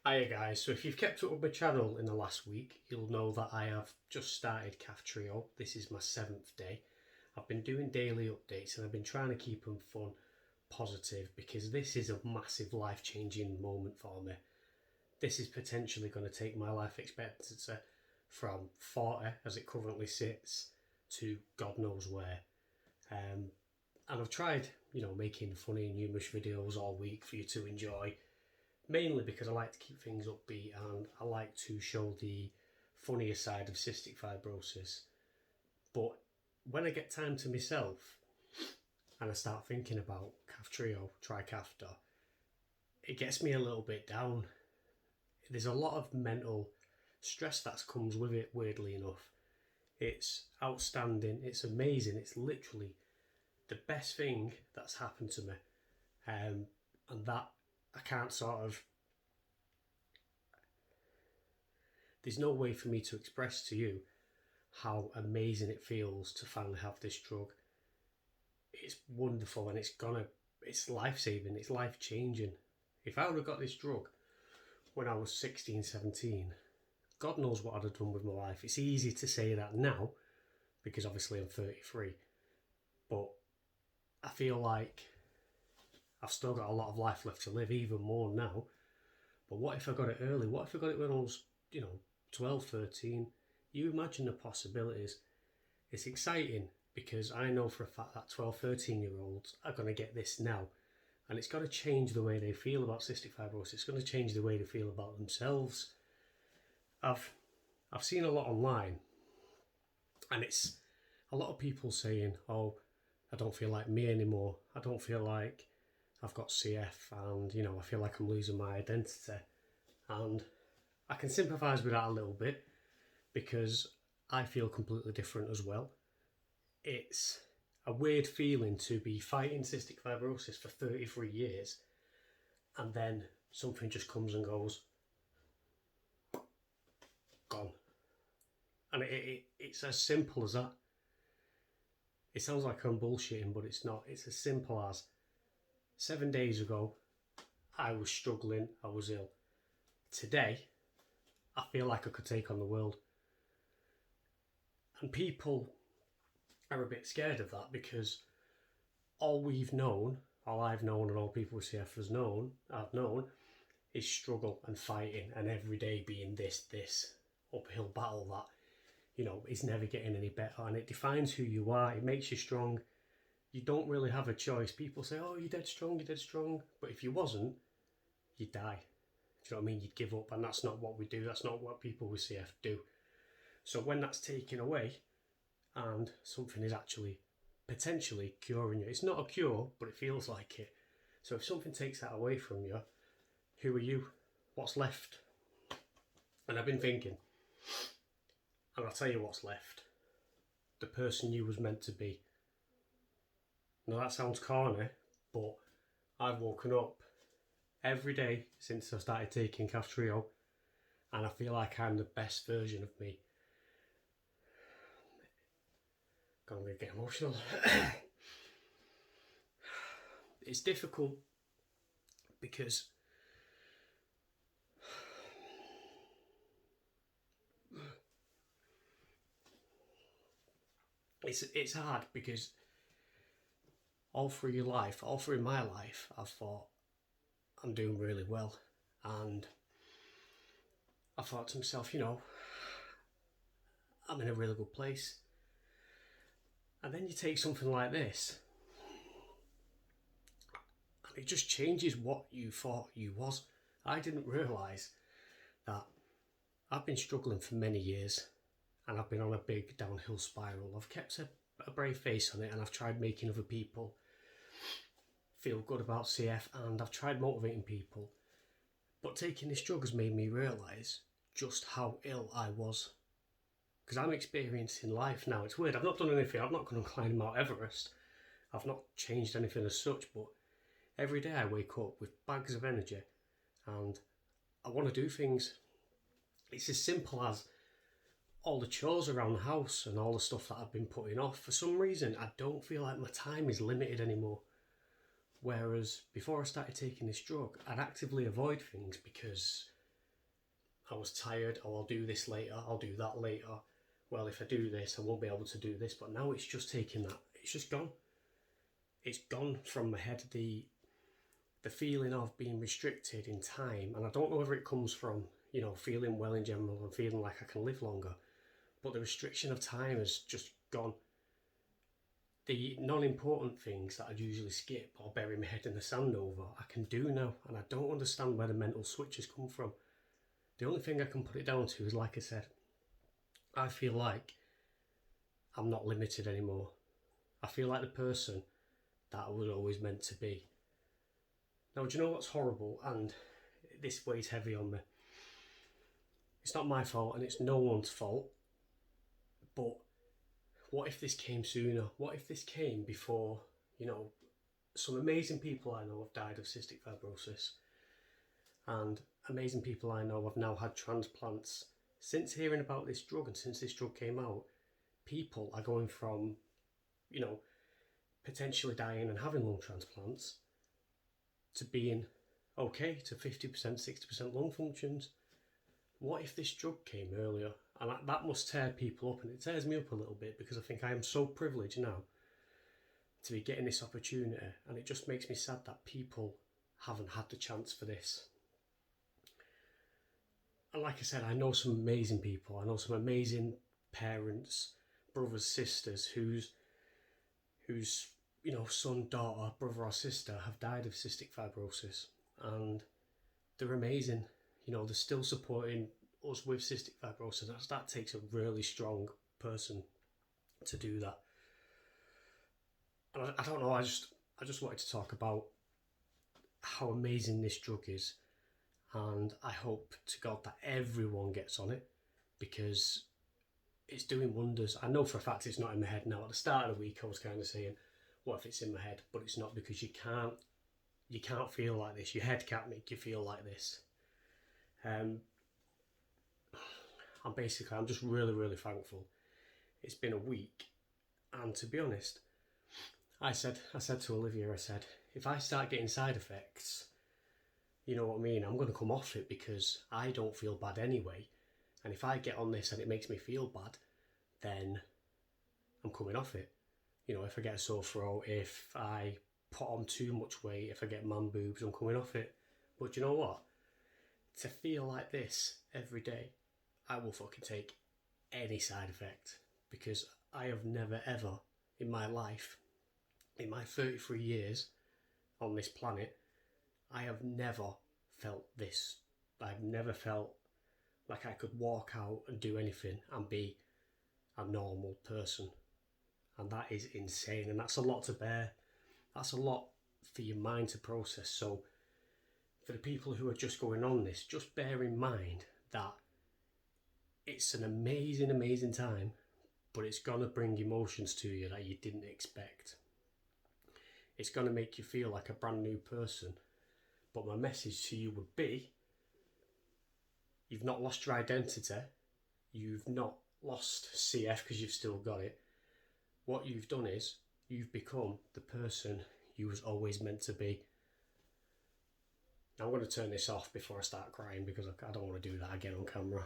Hiya guys, so if you've kept up with my channel in the last week, you'll know that I have just started Kaftrio. This is my 7th day. I've been doing daily updates and I've been trying to keep them fun, positive, because this is a massive life-changing moment for me. This is potentially going to take my life expectancy from 40, as it currently sits, to God knows where. And I've tried, making funny and humorous videos all week for you to enjoy. Mainly because I like to keep things upbeat and I like to show the funnier side of cystic fibrosis. But when I get time to myself and I start thinking about Kaftrio, Trikafta, it gets me a little bit down. There's a lot of mental stress that comes with it, weirdly enough. It's outstanding, it's amazing, it's literally the best thing that's happened to me. And that I can't there's no way for me to express to you how amazing it feels to finally have this drug. It's wonderful and it's life-saving, it's life-changing. If I would have got this drug when I was 16, 17, God knows what I'd have done with my life. It's easy to say that now because obviously I'm 33, but I feel like I've still got a lot of life left to live, even more now. But what if I got it early? What if I got it when I was, 12, 13? You imagine the possibilities. It's exciting because I know for a fact that 12, 13-year-olds are going to get this now. And it's going to change the way they feel about cystic fibrosis. It's going to change the way they feel about themselves. I've seen a lot online, and it's a lot of people saying, oh, I don't feel like me anymore. I don't feel like I've got CF and, I feel like I'm losing my identity. And I can sympathise with that a little bit because I feel completely different as well. It's a weird feeling to be fighting cystic fibrosis for 33 years and then something just comes and goes, gone. And it's as simple as that. It sounds like I'm bullshitting, but it's not. It's as simple as 7 days ago, I was struggling, I was ill. Today, I feel like I could take on the world. And people are a bit scared of that because all I've known and all people with CF I've known, is struggle and fighting and every day being this uphill battle that, is never getting any better, and it defines who you are, it makes you strong. You don't really have a choice. People say, oh, you're dead strong, but if you wasn't, you'd die. Do you know what I mean? You'd give up, and that's not what we do. That's not what people with CF do. So when that's taken away and something is actually potentially curing you, it's not a cure, but it feels like it. So if something takes that away from you, who are you? What's left? And I've been thinking, and I'll tell you what's left. The person you was meant to be. Now that sounds corny, but I've woken up every day since I started taking Kaftrio and I feel like I'm the best version of me. I'm going to get emotional. It's difficult because it's hard because all through my life, I've thought I'm doing really well, and I thought to myself, I'm in a really good place. And then you take something like this, and it just changes what you thought you was. I didn't realise that I've been struggling for many years, and I've been on a big downhill spiral. I've kept a brave face on it, and I've tried making other people feel good about CF, and I've tried motivating people. But taking this drug has made me realise just how ill I was. Because I'm experiencing life now. It's weird. I've not done anything. I've not gone and climbed Mount Everest. I've not changed anything as such. But every day I wake up with bags of energy and I want to do things. It's as simple as all the chores around the house and all the stuff that I've been putting off. For some reason, I don't feel like my time is limited anymore. Whereas before I started taking this drug, I'd actively avoid things because I was tired, oh, I'll do this later, I'll do that later. Well, if I do this, I won't be able to do this. But now it's just taking that, it's just gone. It's gone from my head, the feeling of being restricted in time. And I don't know whether it comes from, you know, feeling well in general and feeling like I can live longer. But the restriction of time has just gone. The non-important things that I'd usually skip or bury my head in the sand over, I can do now. And I don't understand where the mental switches come from. The only thing I can put it down to is, like I said, I feel like I'm not limited anymore. I feel like the person that I was always meant to be. Now, do you know what's horrible? And this weighs heavy on me. It's not my fault and it's no one's fault. But what if this came sooner? What if this came before, you know, some amazing people I know have died of cystic fibrosis. And amazing people I know have now had transplants. Since hearing about this drug and since this drug came out, people are going from, you know, potentially dying and having lung transplants to being okay, to 50%, 60% lung functions. What if this drug came earlier? And that must tear people up, and it tears me up a little bit because I think I am so privileged now to be getting this opportunity, and it just makes me sad that people haven't had the chance for this. And like I said, I know some amazing people. I know some amazing parents, brothers, sisters whose you know, son, daughter, brother or sister have died of cystic fibrosis, and they're amazing. You know, they're still supporting us with cystic fibrosis. That takes a really strong person to do that. And I don't know, I just wanted to talk about how amazing this drug is, and I hope to God that everyone gets on it because it's doing wonders. I know for a fact it's not in my head now. At the start of the week I was kind of saying, what if it's in my head? But it's not, because you can't feel like this. Your head can't make you feel like this. I'm just really, really thankful. It's been a week, and to be honest, I said to Olivia, I said, if I start getting side effects, you know what I mean, I'm going to come off it because I don't feel bad anyway. And if I get on this and it makes me feel bad, then I'm coming off it. You know, if I get a sore throat, if I put on too much weight, if I get man boobs, I'm coming off it. But you know what? To feel like this every day, I will fucking take any side effect, because I have never ever in my life, in my 33 years on this planet, I have never felt this. I've never felt like I could walk out and do anything and be a normal person. And that is insane, and that's a lot to bear. That's a lot for your mind to process. So for the people who are just going on this, just bear in mind that it's an amazing, amazing time, but it's going to bring emotions to you that you didn't expect. It's going to make you feel like a brand new person. But my message to you would be, you've not lost your identity. You've not lost CF because you've still got it. What you've done is, you've become the person you was always meant to be. Now I'm going to turn this off before I start crying because I don't want to do that again on camera.